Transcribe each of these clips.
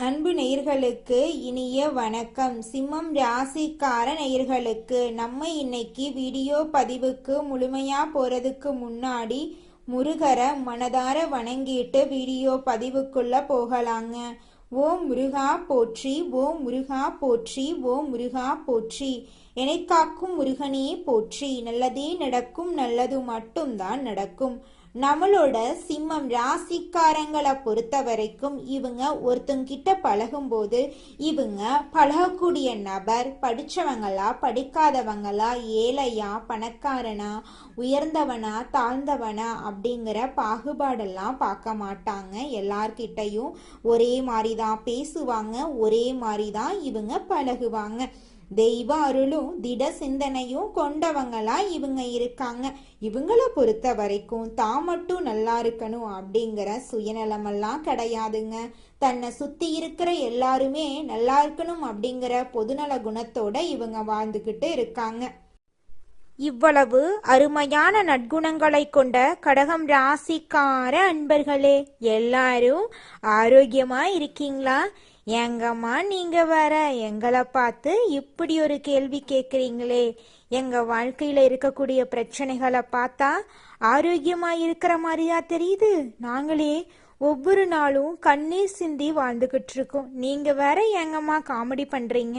அன்பு நேயர்களுக்கு இனிய வணக்கம். சிம்மம் ராசிக்கார நேயர்களுக்கு நம்ம இன்னைக்கு வீடியோ பதிவுக்கு முழுமையா போறதுக்கு முன்னாடி முருகரை மனதார வணங்கிட்டு வீடியோ பதிவுக்குள்ள போகலாங்க. ஓம் முருகா போற்றி, ஓம் முருகா போற்றி, ஓம் முருகா போற்றி. என்னை காக்கும் முருகனே போற்றி. நல்லதே நடக்கும், நல்லது மட்டும்தான் நடக்கும். நம்மளோட சிம்மம் ராசிக்காரங்களை பொறுத்த வரைக்கும் இவங்க ஒருத்தங்கிட்ட பழகும்போது இவங்க பழகக்கூடிய நபர் படிச்சவங்களா படிக்காதவங்களா, ஏழையா பணக்காரனா, உயர்ந்தவனா தாழ்ந்தவனா அப்படிங்கிற பாகுபாடெல்லாம் பார்க்க மாட்டாங்க. எல்லார்கிட்டையும் ஒரே மாதிரி தான் பேசுவாங்க, ஒரே மாதிரி தான் இவங்க பழகுவாங்க. தெய்வ அருளும் திட சிந்தனையும் கொண்டவங்களா இவங்க இருக்காங்க. இவங்களை பொறுத்த வரைக்கும் தான் மட்டும் நல்லா இருக்கணும் அப்படிங்கிற சுயநலமெல்லாம் கிடையாதுங்க. தன்னை சுத்தி இருக்கிற எல்லாருமே நல்லா இருக்கணும் அப்படிங்கிற பொதுநல குணத்தோட இவங்க வாழ்ந்துகிட்டு இருக்காங்க. இவ்வளவு அருமையான நற்குணங்களை கொண்ட கடகம் ராசிக்கார அன்பர்களே, எல்லாரும் ஆரோக்கியமா இருக்கீங்களா? எங்கம்மா நீங்க வர எங்களை பார்த்து இப்படி ஒரு கேள்வி கேட்குறீங்களே? எங்க வாழ்க்கையில இருக்கக்கூடிய பிரச்சனைகளை பார்த்தா ஆரோக்கியமா இருக்கிற மாதிரியா தெரியுது? நாங்களே ஒவ்வொரு நாளும் கண்ணீர் சிந்தி வாழ்ந்துகிட்டு இருக்கோம், நீங்க வேற எங்கம்மா காமெடி பண்றீங்க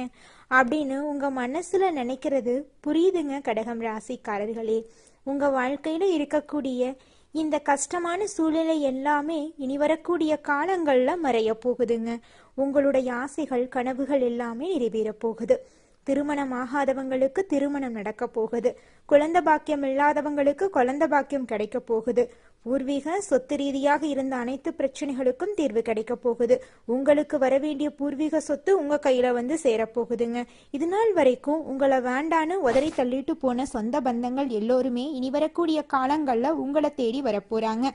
அப்படின்னு உங்க மனசுல நினைக்கிறது புரியுதுங்க. கடகம் ராசிக்காரர்களே, உங்க வாழ்க்கையில இருக்கக்கூடிய இந்த கஷ்டமான சூழ்நிலை எல்லாமே இனி வரக்கூடிய காலங்கள்ல மறைய போகுதுங்க. உங்களுடைய ஆசைகள் கனவுகள் எல்லாமே நிறைவேற போகுது. திருமணம் ஆகாதவங்களுக்கு திருமணம் நடக்க போகுது. குழந்தை பாக்கியம் இல்லாதவங்களுக்கு குழந்தை பாக்கியம் கிடைக்க போகுது. பூர்வீக சொத்து ரீதியாக இருந்த அனைத்து பிரச்சனைகளுக்கும் தீர்வு கிடைக்க போகுது. உங்களுக்கு வரவேண்டிய பூர்வீக சொத்து உங்க கையில வந்து சேரப்போகுதுங்க. இது நாள் வரைக்கும் உங்களை வேண்டான்னு உதறி தள்ளிட்டு போன சொந்த பந்தங்கள் எல்லோருமே இனி வரக்கூடிய காலங்கள்ல உங்களை தேடி வரப்போறாங்க.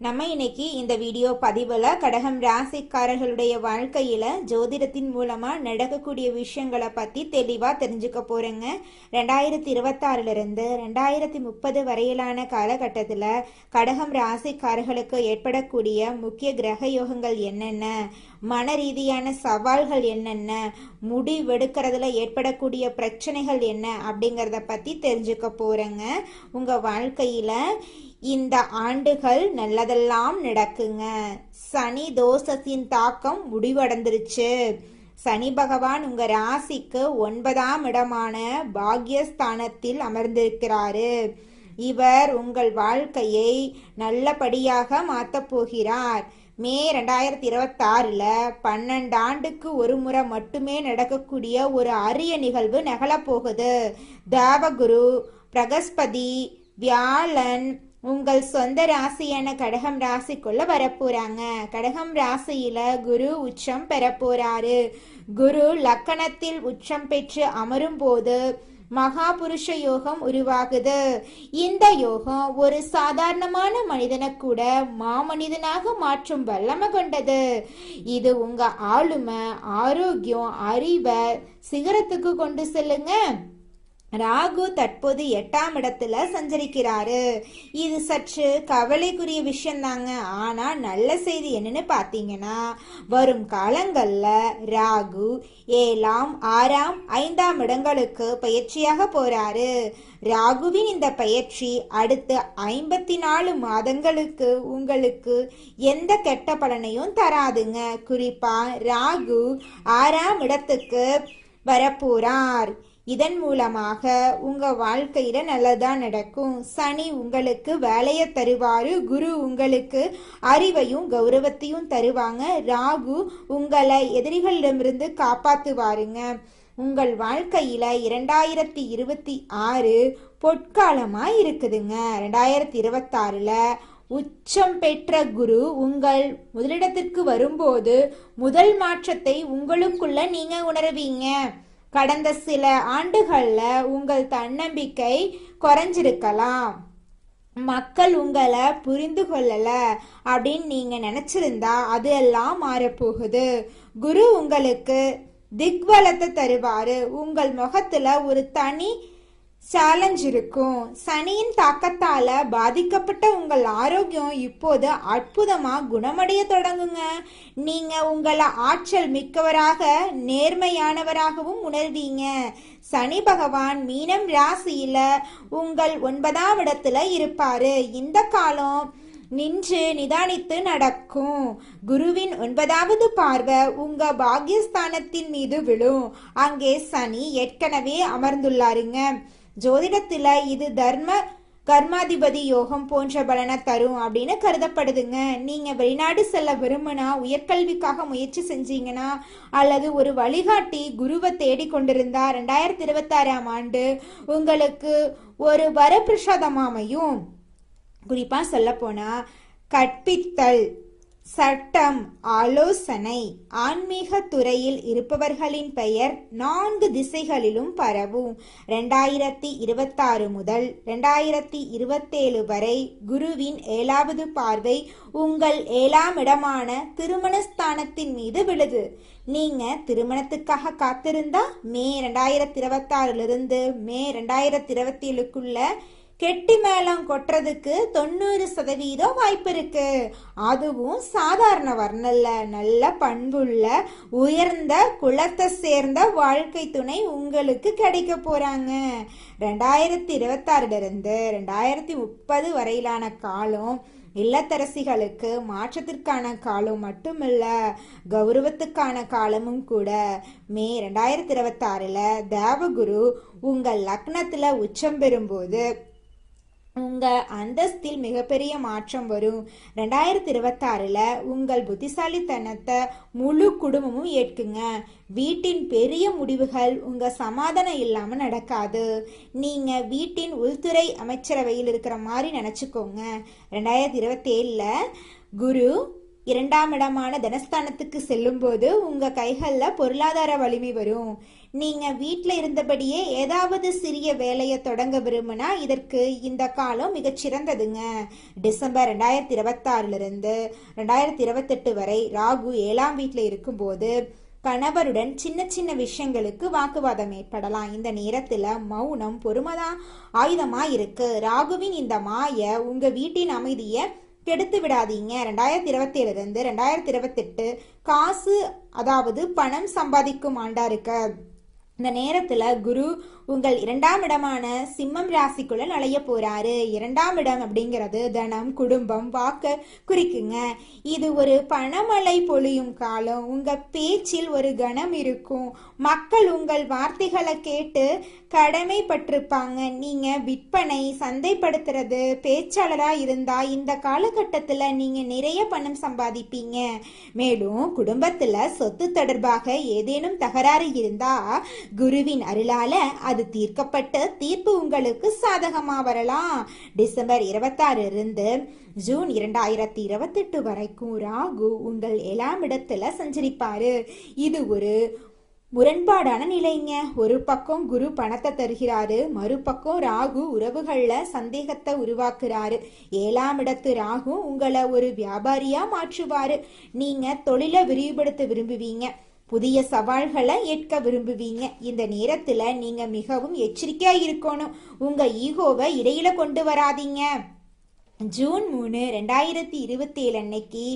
நம்ம இன்னைக்கு இந்த வீடியோ பதிவில் கடகம் ராசிக்காரர்களுடைய வாழ்க்கையில் ஜோதிடத்தின் மூலமாக நடக்கக்கூடிய விஷயங்களை பற்றி தெளிவாக தெரிஞ்சுக்க போகிறேங்க. 2026 2030 வரையிலான காலகட்டத்தில் கடகம் ராசிக்காரர்களுக்கு ஏற்படக்கூடிய முக்கிய கிரக யோகங்கள் என்னென்ன, மன ரீதியான சவால்கள் என்னென்ன, முடிவெடுக்கிறதுல ஏற்படக்கூடிய பிரச்சனைகள் என்ன அப்படிங்கிறத பற்றி தெரிஞ்சுக்க போகிறேங்க. உங்கள் வாழ்க்கையில் இந்த ஆண்டுகள் நல்லதெல்லாம் நடக்குங்க. சனி தோஷத்தின் தாக்கம் முடிவடைந்துருச்சு. சனி பகவான் உங்க ராசிக்கு 9ஆம் இடமான பாக்யஸ்தானத்தில் அமர்ந்திருக்கிறாரு. இவர் உங்கள் வாழ்க்கையை நல்லபடியாக மாற்ற போகிறார். மே 2026 12 ஆண்டுக்கு ஒரு முறை மட்டுமே நடக்கக்கூடிய ஒரு அரிய நிகழ்வு நிகழப்போகுது. தேவகுரு, பிரகஸ்பதி, வியாழன் உங்கள் சொந்த ராசியான கடகம் ராசிக்குள்ள வரப்போறாங்க. கடகம் ராசியில குரு உச்சம் பெற போறாரு. குரு லக்கணத்தில் உச்சம் பெற்று அமரும் போது மகாபுருஷ யோகம் உருவாகுது. இந்த யோகம் ஒரு சாதாரணமான மனிதனை கூட மாமனிதனாக மாற்றும் வல்லமை கொண்டது. இது உங்க ஆளுமை, ஆரோக்கியம், அறிவை சிகரத்துக்கு கொண்டு செல்லுங்க. ராகு தற்போது 8ஆம் இடத்துல சஞ்சரிக்கிறாரு. இது சற்று கவலைக்குரிய விஷயம் தாங்க. ஆனா நல்ல செய்தி என்னன்னு பாத்தீங்கன்னா, வரும் காலங்கள்ல ராகு 7ஆம் 6ஆம் 5ஆம் இடங்களுக்கு பயிற்சியாக போறாரு. ராகுவின் இந்த பயிற்சி அடுத்து 54 மாதங்களுக்கு உங்களுக்கு எந்த கெட்ட பலனையும் தராதுங்க. குறிப்பா ராகு 6ஆம் இடத்துக்கு வரப்போறார். இதன் மூலமாக உங்க வாழ்க்கையில நல்லதா நடக்கும். சனி உங்களுக்கு வேலையை தருவாரு. குரு உங்களுக்கு அறிவையும் கௌரவத்தையும் தருவாங்க. ராகு உங்களை எதிரிகளிடமிருந்து காப்பாத்துவாருங்க. உங்கள் வாழ்க்கையில 2026 பொற்காலமா இருக்குதுங்க. 2026 உச்சம் பெற்ற குரு உங்கள் முதலிடத்திற்கு வரும்போது முதல் மாற்றத்தை உங்களுக்குள்ள நீங்க உணர்வீங்க. கடந்த சில ஆண்டுகள்ல உங்கள் தன்னம்பிக்கை குறைஞ்சிருக்கலாம். மக்கள் உங்களை புரிந்து கொள்ளல அப்படின்னு நீங்க நினைச்சிருந்தா அது எல்லாம் மாறப்போகுது. குரு உங்களுக்கு திக்வலத்தை தருவாரு. உங்கள் முகத்துல ஒரு தனி சேலஞ்ச் இருக்கும். சனியின் தாக்கத்தால பாதிக்கப்பட்ட உங்கள் ஆரோக்கியம் இப்போது அற்புதமா குணமடைய தொடங்குங்க. நீங்க உங்களை ஆற்றல் மிக்கவராக நேர்மையானவராகவும் உணர்வீங்க. சனி பகவான் மீனம் ராசியில உங்கள் 9ஆம் இடத்துல இருப்பாரு. இந்த காலம் நின்று நிதானித்து நடக்கும். குருவின் 9வது பார்வை உங்க பாக்யஸ்தானத்தின் மீது விழும். அங்கே சனி ஏற்கனவே அமர்ந்துள்ளாருங்க. ஜோதிடத்துல இது கர்மாதிபதி யோகம் போன்ற பலனை தரும் அப்படின்னு கருதப்படுதுங்க. நீங்க வெளிநாடு செல்ல விரும்பினா, உயர்கல்விக்காக முயற்சி செஞ்சீங்கன்னா, அல்லது ஒரு வழிகாட்டி குருவை தேடி கொண்டிருந்தா 2026ஆம் ஆண்டு உங்களுக்கு ஒரு வரப்பிரசாதமாமையும். குறிப்பா சொல்ல போனா கற்பித்தல், சட்டம், ஆலோசனை, ஆன்மீக துறையில் இருப்பவர்களின் பெயர் 4 திசைகளிலும் பரவும். 2026 முதல் 2027 வரை குருவின் 7வது பார்வை உங்கள் 7ஆம் இடமான திருமணஸ்தானத்தின் மீது விழுது. நீங்க திருமணத்துக்காக காத்திருந்தா மே 2026 மே 2027க்குள்ள கெட்டி மேளம் கொட்டுறதுக்கு 90% வாய்ப்பு இருக்கு. அதுவும் சாதாரண வர்ணல்ல, நல்ல பண்புள்ள உயர்ந்த குலத்தை சேர்ந்த வாழ்க்கை துணை உங்களுக்கு கிடைக்க போறாங்க. 2026 2030 வரையிலான காலம் இல்லத்தரசிகளுக்கு மாற்றத்திற்கான காலம் மட்டுமில்ல, கௌரவத்துக்கான காலமும் கூட. மே 2026 தேவகுரு உங்கள் லக்னத்துல உச்சம் பெறும்போது உங்க அந்தஸ்தில் மிகப்பெரிய மாற்றம் வரும். 2026 உங்கள் புத்திசாலித்தனத்தை முழு குடும்பமும் ஏற்குங்க. வீட்டின் பெரிய முடிவுகள் உங்க சமாதானம் இல்லாம நடக்காது. நீங்க வீட்டின் உள்துறை அமைச்சரவையில் இருக்கிற மாதிரி நினைச்சுக்கோங்க. 2027 குரு 2ஆம் இடமான தனஸ்தானத்துக்கு செல்லும் போது உங்க கைகள்ல பொருளாதார வலிமை வரும். நீங்க வீட்டில் இருந்தபடியே ஏதாவது சிறிய வேலையை தொடங்க விரும்பினா இதற்கு இந்த காலம் மிகச்சிறந்ததுங்க. டிசம்பர் 2026 2028 வரை ராகு 7ஆம் வீட்டில் இருக்கும்போது கணவருடன் சின்ன சின்ன விஷயங்களுக்கு வாக்குவாதம் ஏற்படலாம். இந்த நேரத்துல மௌனம் பொறுமைதான் ஆயுதமா இருக்கு. ராகுவின் இந்த மாய உங்க வீட்டின் அமைதியை கெடுத்து விடாதீங்க. 2027 2028 காசு, அதாவது பணம் சம்பாதிக்கும் ஆண்டா இருக்கு. இந்த நேரத்துல குரு உங்கள் 2ஆம் இடமான சிம்மம் ராசிக்குள்ள நுழைய போறாரு. 2ஆம் இடம் அப்படிங்கிறது தனம், குடும்பம், வாக்க குறிக்குங்க. இது ஒரு பணமழை பொழியும் காலம். உங்க பேச்சில் ஒரு கணம் இருக்கும். மக்கள் உங்கள் வார்த்தைகளை கேட்டு கடமைப்பட்டிருப்பாங்க. நீங்க விற்பனை, சந்தைப்படுத்துறது பேச்சாளரா இருந்தா இந்த காலகட்டத்துல நீங்க நிறைய பணம் சம்பாதிப்பீங்க. மேலும் குடும்பத்துல சொத்து தொடர்பாக ஏதேனும் தகராறு இருந்தா குருவின் அருளால அது தீர்க்கப்பட்டு தீர்ப்பு உங்களுக்கு சாதகமா வரலாம். டிசம்பர் 26 ஜூன் 2028 வரைக்கும் ராகு உங்கள் 7ஆம் இடத்துல சஞ்சரிப்பாரு. இது ஒரு முரண்பாடான நிலைங்க. ஒரு பக்கம் குரு பணத்தை தருகிறாரு, மறுபக்கம் ராகு உறவுகள்ல சந்தேகத்தை உருவாக்குறாரு. 7ஆம் இடத்து ராகு உங்களை ஒரு வியாபாரியா மாற்றுவாரு. நீங்க தொழிலை விரிவுபடுத்த விரும்புவீங்க, புதிய சவால்களை ஏற்க விரும்புவீங்க. இந்த நேரத்துல நீங்க மிகவும் எச்சரிக்கையா இருக்கணும். உங்க ஈகோவை இடையில கொண்டு வராதீங்க. ஜூன் 3 2027 அன்னைக்கு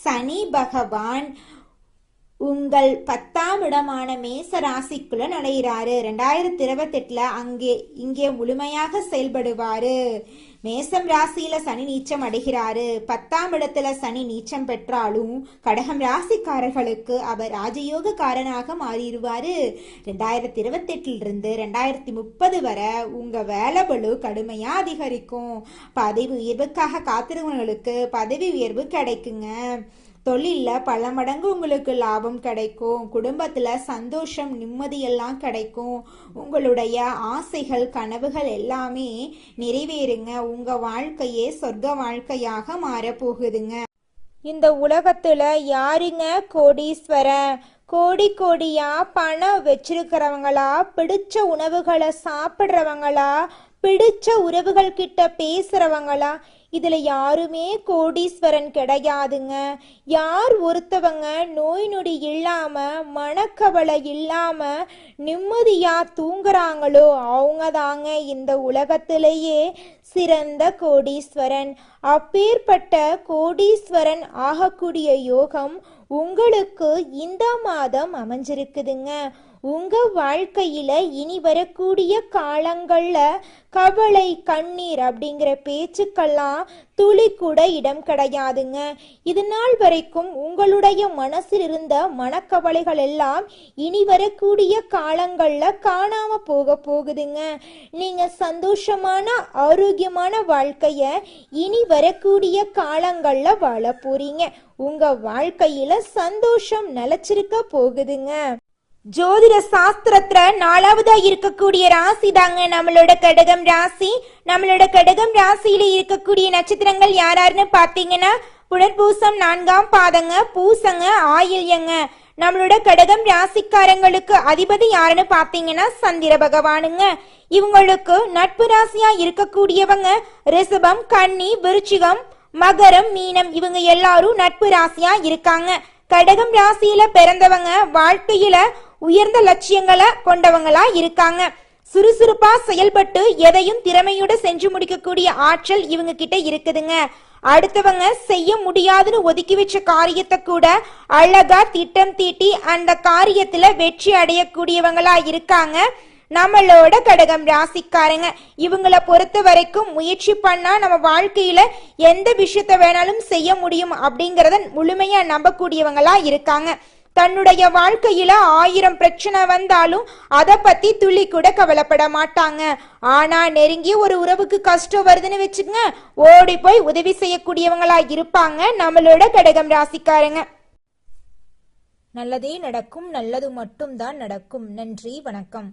சனி பகவான் உங்கள் 10ஆம் இடமான மேச ராசிக்குள்ள நுழைகிறாரு. 2028 இங்கே முழுமையாக செயல்படுவாரு. மேசம் ராசியில சனி நீச்சம் அடைகிறாரு. 10ஆம் இடத்துல சனி நீச்சம் பெற்றாலும் கடகம் ராசிக்காரர்களுக்கு அவர் ராஜயோக காரனாக மாறிடுவாரு. 2028 2030 வரை உங்க வேலை பளு கடுமையா அதிகரிக்கும். பதவி உயர்வுக்காக காத்திருந்தவங்களுக்கு பதவி உயர்வு கிடைக்குங்க. தொழில்ல பல மடங்கு உங்களுக்கு லாபம் கிடைக்கும். குடும்பத்துல சந்தோஷம், நிம்மதியெல்லாம் கிடைக்கும். உங்களுடைய ஆசைகள், கனவுகள் எல்லாமே நிறைவேறுங்க. உங்க வாழ்க்கையே சொர்க்க வாழ்க்கையாக மாறப்போகுதுங்க. இந்த உலகத்துல யாருங்க கோடீஸ்வரன்? கோடியா பணம் வச்சிருக்கிறவங்களா, பிடிச்ச உணவுகளை சாப்பிட்றவங்களா, பிடிச்ச உறவுகள் கிட்ட பேசுறவங்களா, இதுல யாருமே கோடீஸ்வரன் கிடையாதுங்க. யார் ஒருத்தவங்க நோய் நொடி இல்லாம மனக்கவலை இல்லாம நிம்மதியா தூங்குறாங்களோ அவங்க தாங்க இந்த உலகத்திலேயே சிறந்த கோடீஸ்வரன். அப்பேற்பட்ட கோடீஸ்வரன் ஆகக்கூடிய யோகம் உங்களுக்கு இந்த மாதம் அமைஞ்சிருக்குதுங்க. உங்க வாழ்க்கையில இனி வரக்கூடிய காலங்கள்ல கவலை கண்ணீர் அப்படிங்கிற பேச்சுக்கெல்லாம் துளி கூட இடம் கிடையாதுங்க. இது நாள் வரைக்கும் உங்களுடைய மனசில் இருந்த மனக்கவலைகள் எல்லாம் இனி வரக்கூடிய காலங்கள்ல காணாம போகுதுங்க. நீங்க சந்தோஷமான ஆரோக்கியமான வாழ்க்கைய இனி வரக்கூடிய காலங்கள்ல வாழ போறீங்க. உங்க வாழ்க்கையில சந்தோஷம் நிலைச்சிருக்க போகுதுங்க. ஜோதிட சாஸ்திரத்துல 4வதா இருக்கக்கூடிய ராசி தாங்க நம்மளோட கடகம் ராசி. நம்மளோட கடகம் ராசியில இருக்கக்கூடிய நட்சத்திரங்கள் யாராருன்னு பாத்தீங்கன்னா புனர்பூசம் 4ஆம் பாதங்க, பூசங்க, ஆயில்யங்க. நம்மளோட கடகம் ராசிக்காரங்களுக்கு அதிபதி யாருன்னு பாத்தீங்கன்னா சந்திர பகவானுங்க. இவங்களுக்கு நட்பு ராசியா இருக்கக்கூடியவங்க ரிஷபம், கன்னி, விருச்சிகம், மகரம், மீனம். இவங்க எல்லாரும் நட்பு ராசியா இருக்காங்க. கடகம் ராசியில பிறந்தவங்க வாழ்க்கையில உயர்ந்த லட்சியங்களை கொண்டவங்களா இருக்காங்க. சுறுசுறுப்பா செயல்பட்டு எதையும் திறமையோட செஞ்சு முடிக்கக்கூடிய ஆற்றல் இவங்க கிட்ட இருக்குதுங்க. அடுத்தவங்க செய்ய முடியாதுன்னு ஒதுக்கி வச்ச காரியத்தை கூட அழகா திட்டம் தீட்டி அந்த காரியத்துல வெற்றி அடையக்கூடியவங்களா இருக்காங்க நம்மளோட கடகம் ராசிக்காரங்க. இவங்களை பொறுத்த வரைக்கும் முயற்சி பண்ணா நம்ம வாழ்க்கையில எந்த விஷயத்த வேணாலும் செய்ய முடியும் அப்படிங்கறத முழுமையா நம்பக்கூடியவங்களா இருக்காங்க. தன்னுடைய வாழ்க்கையில 1000 பிரச்சனை வந்தாலும் அதை பத்தி துளி கூட கவலைப்பட மாட்டாங்க. ஆனா நெருங்கிய ஒரு உறவுக்கு கஷ்டம் வருதுன்னு வச்சுக்கங்க, ஓடி போய் உதவி செய்யக்கூடியவங்களா இருப்பாங்க நம்மளோட கடகம் ராசிக்காரங்க. நல்லதே நடக்கும், நல்லது மட்டும் தான் நடக்கும். நன்றி, வணக்கம்.